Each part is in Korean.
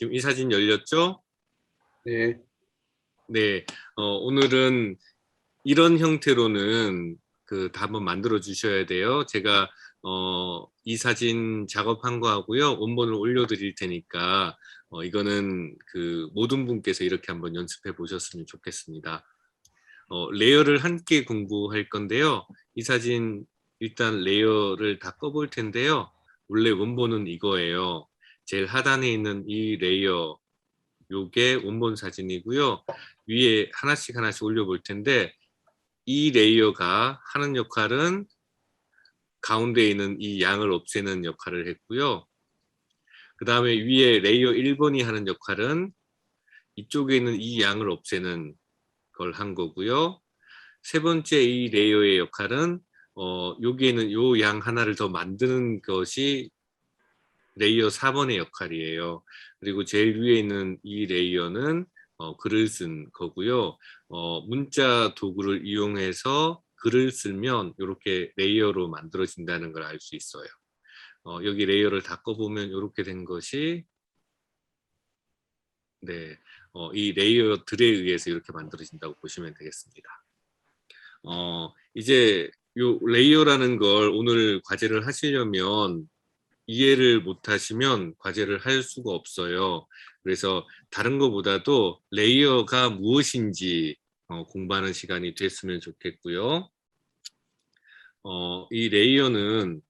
지금 이 사진 열렸죠? 네, 네. 오늘은 이런 형태로는 다 한번 만들어 주셔야 돼요. 제가 이 사진 작업한 거 하고요. 원본을 올려드릴 테니까 이거는 모든 분께서 이렇게 한번 연습해 보셨으면 좋겠습니다. 레이어를 함께 공부할 건데요. 이 사진 일단 레이어를 다 꺼볼 텐데요. 원래 원본은 이거예요. 제일 하단에 있는 이 레이어, 요게 원본 사진이고요. 위에 하나씩 올려볼 텐데 이 레이어가 하는 역할은 가운데 있는 이 양을 없애는 역할을 했고요. 그 다음에 위에 레이어 1번이 하는 역할은 이쪽에 있는 이 양을 없애는 걸 한 거고요. 세 번째 이 레이어의 역할은 여기에는 요 양 하나를 더 만드는 것이 레이어 4번의 역할이에요. 그리고 제일 위에 있는 이 레이어는 글을 쓴 거고요. 문자 도구를 이용해서 글을 쓰면 이렇게 레이어로 만들어진다는 걸 알 수 있어요. 여기 레이어를 다 꺼보면 이렇게 된 것이 네, 이 레이어들에 의해서 이렇게 만들어진다고 보시면 되겠습니다. 이제 요 레이어라는 걸 오늘 과제를 하시려면 이해를 못하시면 과제를 할 수가 없어요. 그래서 다른 것보다도 레이어가 무엇인지 공부하는 시간이 됐으면 좋겠고요. 이 레이어는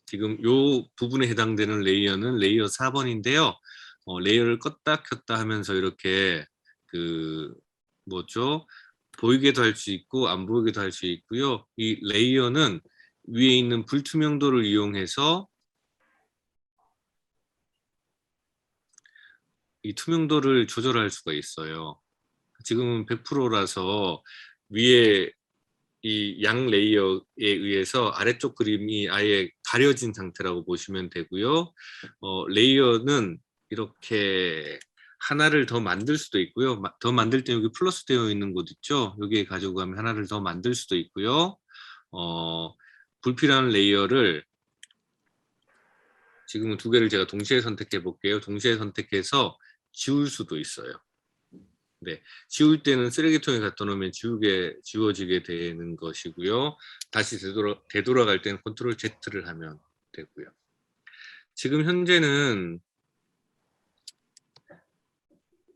지금 요 부분에 해당되는 레이어는 레이어 4번인데요. 레이어를 껐다 켰다 하면서 이렇게 뭐죠? 보이게도 할 수 있고 안 보이게도 할 수 있고요. 이 레이어는 위에 있는 불투명도를 이용해서 이 투명도를 조절할 수가 있어요. 지금은 100%라서 위에 이 양 레이어에 의해서 아래쪽 그림이 아예 가려진 상태라고 보시면 되고요. 레이어는 이렇게 하나를 더 만들 수도 있고요. 더 만들 때 여기 플러스 되어 있는 곳 있죠? 여기에 가지고 가면 하나를 더 만들 수도 있고요. 불필요한 레이어를 지금은 두 개를 제가 동시에 선택해 볼게요. 동시에 선택해서 지울 수도 있어요. 네, 지울 때는 쓰레기통에 갖다 놓으면 지워지게 되는 것이고요. 다시 되돌아갈 때는 컨트롤 Z를 하면 되고요. 지금 현재는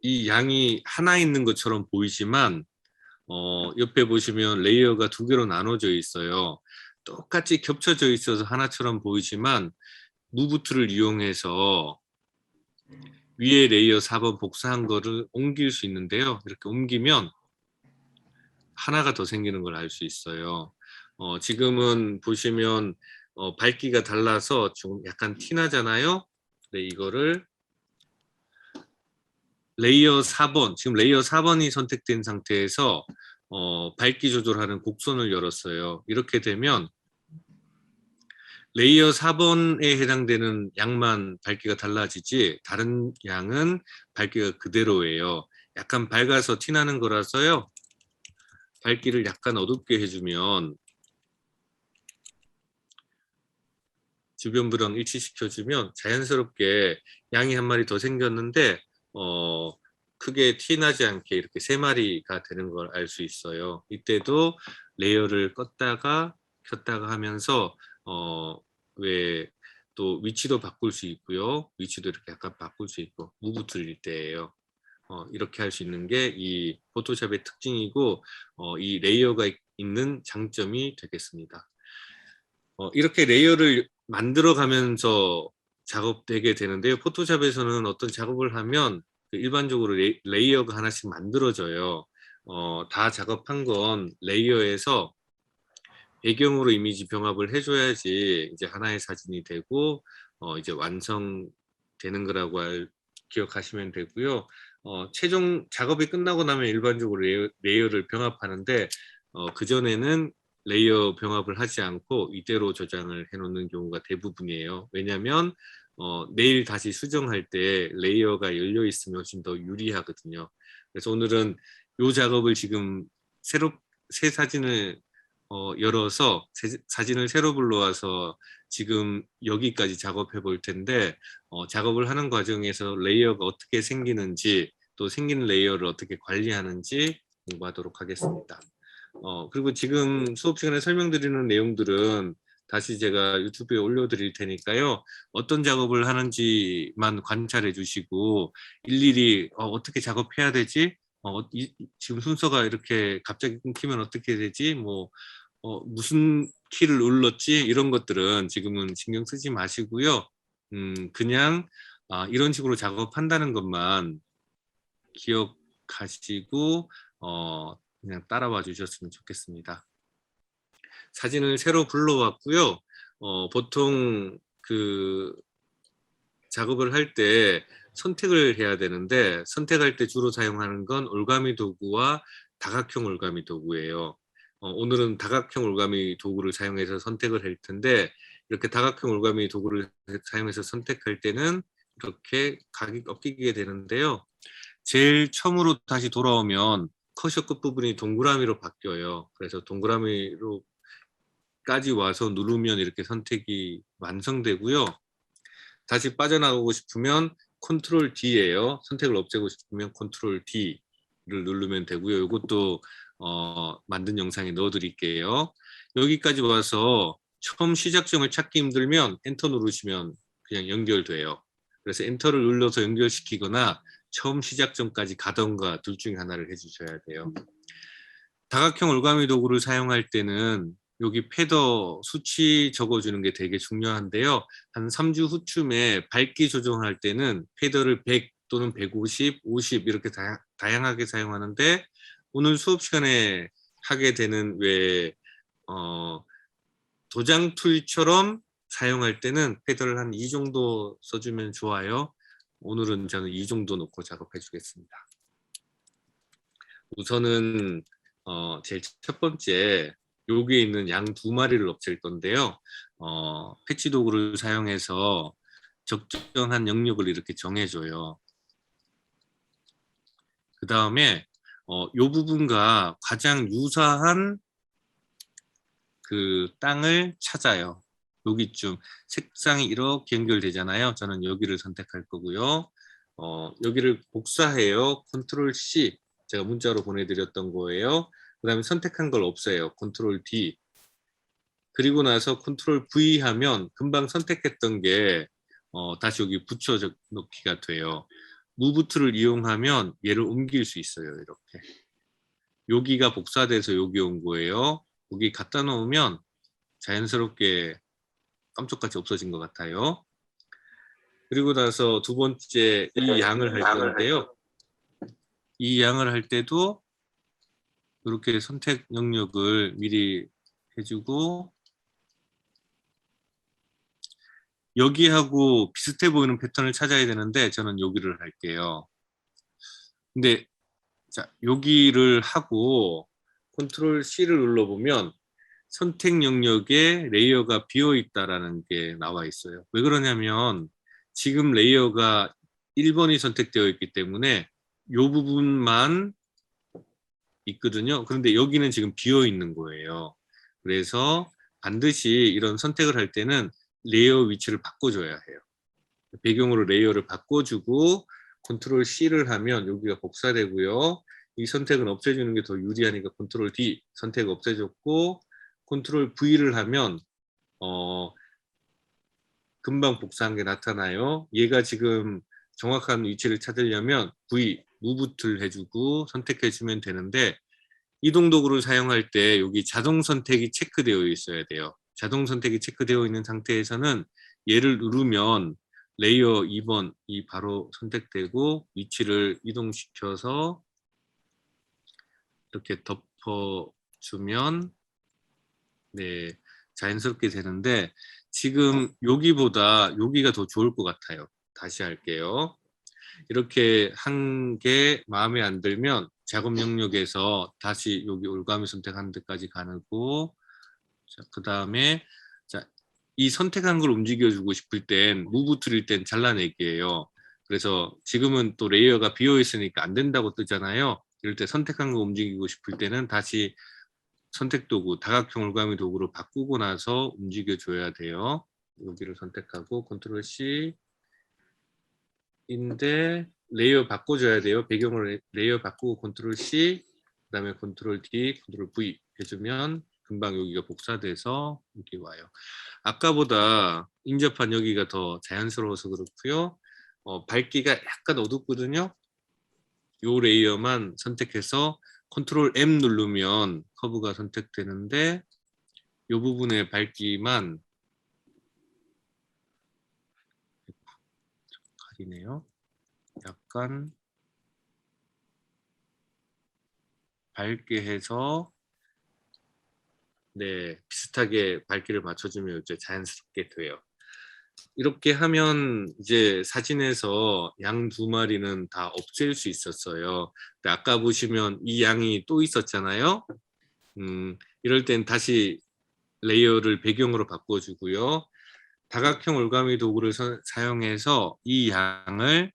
이 양이 하나 있는 것처럼 보이지만 옆에 보시면 레이어가 두 개로 나눠져 있어요. 똑같이 겹쳐져 있어서 하나처럼 보이지만 무브트를 이용해서 위에 레이어 4번 복사한 거를 옮길 수 있는데요. 이렇게 옮기면 하나가 더 생기는 걸 알 수 있어요. 지금은 보시면 밝기가 달라서 좀 약간 티나잖아요. 네, 이거를 레이어 4번, 지금 레이어 4번이 선택된 상태에서 밝기 조절하는 곡선을 열었어요. 이렇게 되면 레이어 4번에 해당되는 양만 밝기가 달라지지 다른 양은 밝기가 그대로예요. 약간 밝아서 티나는 거라서요. 밝기를 약간 어둡게 해주면 주변부랑 일치시켜주면 자연스럽게 양이 한 마리 더 생겼는데 크게 티나지 않게 이렇게 세 마리가 되는 걸 알 수 있어요. 이때도 레이어를 껐다가 켰다가 하면서 왜 또 위치도 바꿀 수 있고요. 위치도 이렇게 약간 바꿀 수 있고 무브 틀릴 때예요. 이렇게 할 수 있는 게 이 포토샵의 특징이고 이 레이어가 있는 장점이 되겠습니다. 이렇게 레이어를 만들어 가면서 작업되게 되는데요. 포토샵에서는 어떤 작업을 하면 일반적으로 레이어가 하나씩 만들어져요. 다 작업한 건 레이어에서 배경으로 이미지 병합을 해줘야지 이제 하나의 사진이 되고 이제 완성되는 거라고 기억하시면 되고요. 최종 작업이 끝나고 나면 일반적으로 레이어를 병합하는데 그전에는 레이어 병합을 하지 않고 이대로 저장을 해놓는 경우가 대부분이에요. 왜냐하면 내일 다시 수정할 때 레이어가 열려 있으면 훨씬 더 유리하거든요. 그래서 오늘은 이 작업을 지금 새 사진을 열어서 사진을 새로 불러와서 지금 여기까지 작업해 볼 텐데 작업을 하는 과정에서 레이어가 어떻게 생기는지 또 생긴 레이어를 어떻게 관리하는지 공부하도록 하겠습니다. 그리고 지금 수업 시간에 설명드리는 내용들은 다시 제가 유튜브에 올려드릴 테니까요. 어떤 작업을 하는지만 관찰해 주시고 일일이 어떻게 작업해야 되지? 지금 순서가 이렇게 갑자기 끊기면 어떻게 되지? 뭐 무슨 키를 눌렀지? 이런 것들은 지금은 신경 쓰지 마시고요. 그냥 이런 식으로 작업한다는 것만 기억하시고 그냥 따라와 주셨으면 좋겠습니다. 사진을 새로 불러왔고요. 보통 그 작업을 할 때 선택을 해야 되는데 선택할 때 주로 사용하는 건 올가미 도구와 다각형 올가미 도구예요. 오늘은 다각형 올가미 도구를 사용해서 선택을 할 텐데 이렇게 다각형 올가미 도구를 사용해서 선택할 때는 이렇게 각이 꺾이게 되는데요. 제일 처음으로 다시 돌아오면 커셔 끝부분이 동그라미로 바뀌어요. 그래서 동그라미로까지 와서 누르면 이렇게 선택이 완성되고요. 다시 빠져나가고 싶으면 컨트롤 D예요. 선택을 없애고 싶으면 컨트롤 D를 누르면 되고요. 이것도 만든 영상에 넣어 드릴게요. 여기까지 와서 처음 시작점을 찾기 힘들면 엔터 누르시면 그냥 연결돼요. 그래서 엔터를 눌러서 연결시키거나 처음 시작점까지 가던가 둘 중에 하나를 해주셔야 돼요. 다각형 올가미 도구를 사용할 때는 여기 패더 수치 적어주는 게 되게 중요한데요. 한 3주 후쯤에 밝기 조정할 때는 패더를 100 또는 150, 50 이렇게 다양하게 사용하는데 오늘 수업 시간에 하게 되는 왜 도장 툴처럼 사용할 때는 패더를 한 2 정도 써주면 좋아요. 오늘은 저는 2 정도 놓고 작업해 주겠습니다. 우선은 제일 첫 번째 여기에 있는 양 2마리를 없앨 건데요. 패치 도구를 사용해서 적정한 영역을 이렇게 정해줘요. 그 다음에 이 부분과 가장 유사한 그 땅을 찾아요. 여기쯤 색상이 이렇게 연결되잖아요. 저는 여기를 선택할 거고요. 여기를 복사해요. 컨트롤 C 제가 문자로 보내드렸던 거예요. 그 다음에 선택한 걸 없애요. 컨트롤 D 그리고 나서 컨트롤 V 하면 금방 선택했던 게 다시 여기 붙여 넣기가 돼요. 무브 툴을 이용하면 얘를 옮길 수 있어요. 이렇게 여기가 복사돼서 여기 온 거예요. 여기 갖다 놓으면 자연스럽게 깜짝같이 없어진 것 같아요. 그리고 나서 두 번째 이 양을 할 건데요. 이 양을 할 때도 이렇게 선택 영역을 미리 해주고 여기하고 비슷해 보이는 패턴을 찾아야 되는데 저는 여기를 할게요. 근데 자 여기를 하고 컨트롤 C를 눌러보면 선택 영역에 레이어가 비어 있다라는 게 나와 있어요. 왜 그러냐면 지금 레이어가 1번이 선택되어 있기 때문에 이 부분만 있거든요. 그런데 여기는 지금 비어 있는 거예요. 그래서 반드시 이런 선택을 할 때는 레이어 위치를 바꿔줘야 해요. 배경으로 레이어를 바꿔주고 컨트롤 C를 하면 여기가 복사되고요. 이 선택은 없애주는 게 더 유리하니까 컨트롤 D 선택 없애줬고 컨트롤 V를 하면 금방 복사한 게 나타나요. 얘가 지금 정확한 위치를 찾으려면 V 무브 툴 해주고 선택해주면 되는데 이동 도구를 사용할 때 여기 자동 선택이 체크되어 있어야 돼요. 자동 선택이 체크되어 있는 상태에서는 얘를 누르면 레이어 2번이 바로 선택되고 위치를 이동시켜서 이렇게 덮어주면 네 자연스럽게 되는데 지금 여기보다 여기가 더 좋을 것 같아요. 다시 할게요. 이렇게 한 게 마음에 안 들면 작업 영역에서 다시 여기 올가미 선택하는 데까지 가고 그 다음에 이 선택한 걸 움직여주고 싶을 땐 무브 툴일 땐 잘라내기예요. 그래서 지금은 또 레이어가 비어 있으니까 안 된다고 뜨잖아요. 이럴 때 선택한 거 움직이고 싶을 때는 다시 선택 도구, 다각형 올가미 도구로 바꾸고 나서 움직여 줘야 돼요. 여기를 선택하고 컨트롤 C 인데 레이어 바꿔줘야 돼요. 배경을 레이어 바꾸고 컨트롤 C 그다음에 컨트롤 D, 컨트롤 V 해주면 금방 여기가 복사돼서 여기 와요. 아까보다 인접한 여기가 더 자연스러워서 그렇고요. 밝기가 약간 어둡거든요. 요 레이어만 선택해서 컨트롤 M 누르면 커브가 선택되는데 요 부분의 밝기만 가리네요. 약간 밝게 해서 네, 비슷하게 밝기를 맞춰주면 이제 자연스럽게 돼요. 이렇게 하면 이제 사진에서 양 두 마리는 다 없앨 수 있었어요. 근데 아까 보시면 이 양이 또 있었잖아요. 이럴 땐 다시 레이어를 배경으로 바꿔주고요. 다각형 올가미 도구를 사용해서 이 양을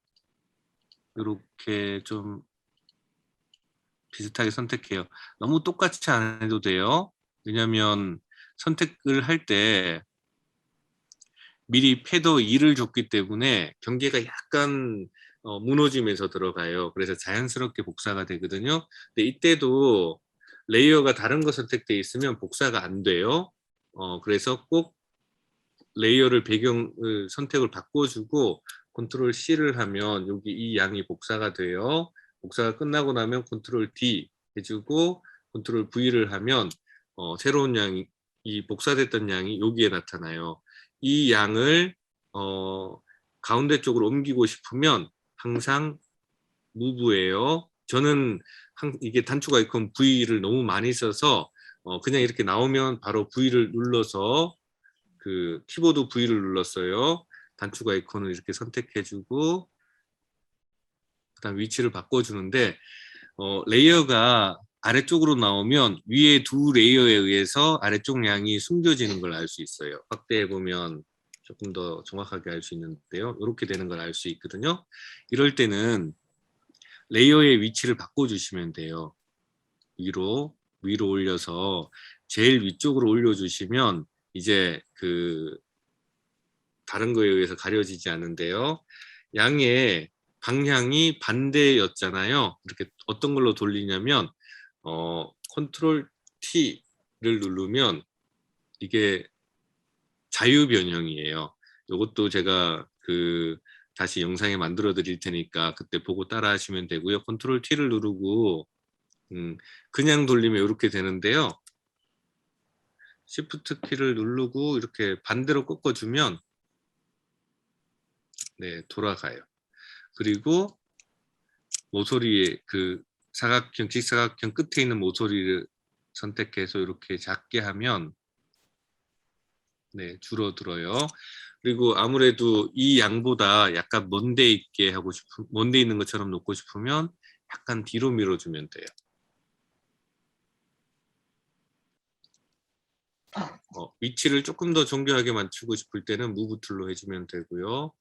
이렇게 좀 비슷하게 선택해요. 너무 똑같이 안 해도 돼요. 왜냐하면 선택을 할 때 미리 패더 2를 줬기 때문에 경계가 약간 무너지면서 들어가요. 그래서 자연스럽게 복사가 되거든요. 근데 이때도 레이어가 다른 거 선택돼 있으면 복사가 안 돼요. 그래서 꼭 레이어를 배경을 선택을 바꿔주고 컨트롤 C를 하면 여기 이 양이 복사가 돼요. 복사가 끝나고 나면 컨트롤 D 해주고 컨트롤 V를 하면 새로운 양이 이 복사됐던 양이 여기에 나타나요. 이 양을 가운데 쪽으로 옮기고 싶으면 항상 무브예요. 저는 이게 단축 아이콘 V를 너무 많이 써서 그냥 이렇게 나오면 바로 V를 눌러서 그 키보드 V를 눌렀어요. 단축 아이콘을 이렇게 선택해주고 그다음 위치를 바꿔주는데 레이어가 아래쪽으로 나오면 위에 두 레이어에 의해서 아래쪽 양이 숨겨지는 걸 알 수 있어요. 확대해 보면 조금 더 정확하게 알 수 있는데요. 이렇게 되는 걸 알 수 있거든요. 이럴 때는 레이어의 위치를 바꿔주시면 돼요. 위로 올려서 제일 위쪽으로 올려주시면 이제 그 다른 거에 의해서 가려지지 않는데요. 양의 방향이 반대였잖아요. 이렇게 어떤 걸로 돌리냐면 컨트롤 T를 누르면 이게 자유 변형이에요. 이것도 제가 다시 영상에 만들어 드릴 테니까 그때 보고 따라 하시면 되고요. 컨트롤 T를 누르고 그냥 돌리면 이렇게 되는데요. Shift 키를 누르고 이렇게 반대로 꺾어주면 네, 돌아가요. 그리고 모서리에 사각형, 직사각형 끝에 있는 모서리를 선택해서 이렇게 작게 하면 네, 줄어들어요. 그리고 아무래도 이 양보다 약간 먼데 있게 하고 먼데 있는 것처럼 놓고 싶으면 약간 뒤로 밀어주면 돼요. 위치를 조금 더 정교하게 맞추고 싶을 때는 무브 툴로 해주면 되고요.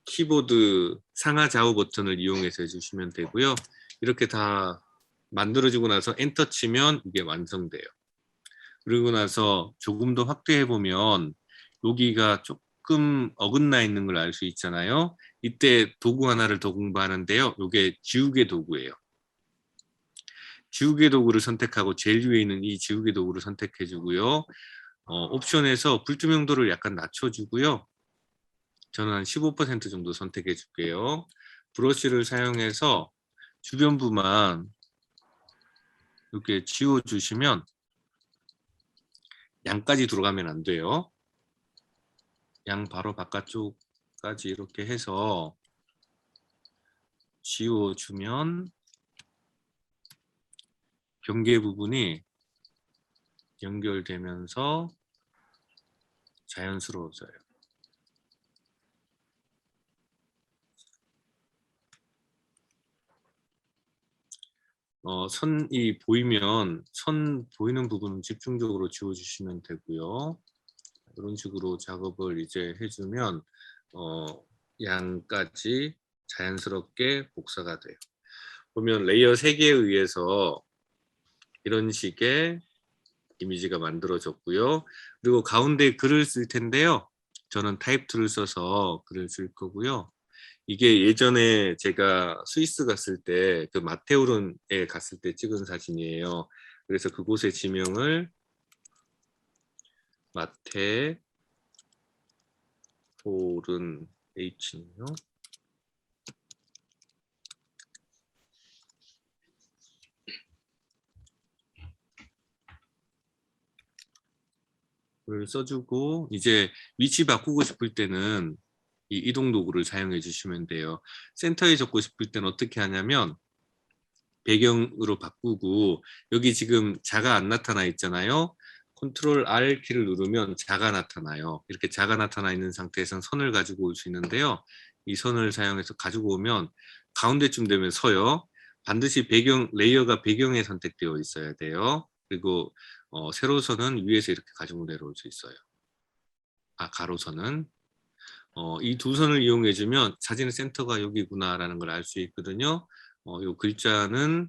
키보드 상하 좌우 버튼을 이용해서 해주시면 되고요. 이렇게 다 만들어지고 나서 엔터 치면 이게 완성돼요. 그리고 나서 조금 더 확대해 보면 여기가 조금 어긋나 있는 걸 알 수 있잖아요. 이때 도구 하나를 더 공부하는데요. 이게 지우개 도구예요. 지우개 도구를 선택하고 제일 위에 있는 이 지우개 도구를 선택해 주고요. 옵션에서 불투명도를 약간 낮춰주고요. 저는 한 15% 정도 선택해 줄게요. 브러쉬를 사용해서 주변부만 이렇게 지워주시면 양까지 들어가면 안 돼요. 양 바로 바깥쪽까지 이렇게 해서 지워주면 경계 부분이 연결되면서 자연스러워져요. 선이 보이면 선 보이는 부분은 집중적으로 지워주시면 되고요. 이런 식으로 작업을 이제 해주면 양까지 자연스럽게 복사가 돼요. 보면 레이어 3개에 의해서 이런 식의 이미지가 만들어졌고요. 그리고 가운데 글을 쓸 텐데요. 저는 타입 툴을 써서 글을 쓸 거고요. 이게 예전에 제가 스위스 갔을 때 그 마테오른에 갔을 때 찍은 사진이에요. 그래서 그곳의 지명을 마테오른 H는요. 를 써주고 이제 위치 바꾸고 싶을 때는 이 이동 도구를 사용해 주시면 돼요. 센터에 적고 싶을 때는 어떻게 하냐면 배경으로 바꾸고 여기 지금 자가 안 나타나 있잖아요. 컨트롤 R 키를 누르면 자가 나타나요. 이렇게 자가 나타나 있는 상태에서는 선을 가지고 올 수 있는데요. 이 선을 사용해서 가지고 오면 가운데쯤 되면 서요. 반드시 배경 레이어가 배경에 선택되어 있어야 돼요. 그리고 세로선은 위에서 이렇게 가지고 내려올 수 있어요. 가로선은 이 두 선을 이용해 주면 사진의 센터가 여기구나라는 걸 알 수 있거든요. 이 글자는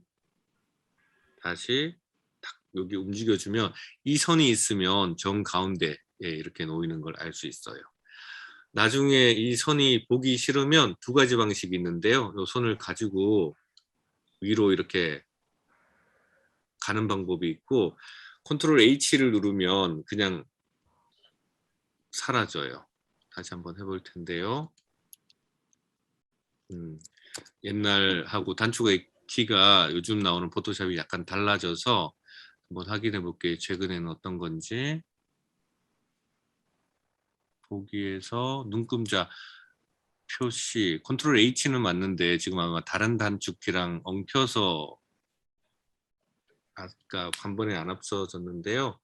다시 딱 여기 움직여주면 이 선이 있으면 정 가운데에 이렇게 놓이는 걸 알 수 있어요. 나중에 이 선이 보기 싫으면 두 가지 방식이 있는데요. 이 손을 가지고 위로 이렇게 가는 방법이 있고 컨트롤 H를 누르면 그냥 사라져요. 다시 한번 해볼 텐데요. 옛날하고 단축의 키가 요즘 나오는 포토샵이 약간 달라져서 한번 확인해 볼게요. 최근에는 어떤 건지. 보기에서 눈금자 표시 컨트롤 H는 맞는데 지금 아마 다른 단축키랑 엉켜서 아까 한 번에 안 앞서졌는데요.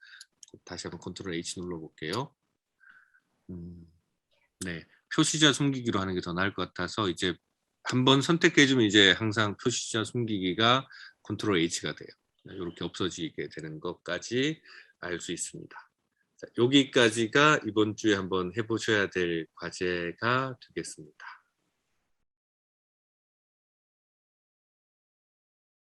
다시 한번 컨트롤 H 눌러볼게요. 네, 표시자 숨기기로 하는 게 더 나을 것 같아서 이제 한번 선택해주면 이제 항상 표시자 숨기기가 컨트롤 H가 돼요. 이렇게 없어지게 되는 것까지 알 수 있습니다. 자, 여기까지가 이번 주에 한번 해보셔야 될 과제가 되겠습니다.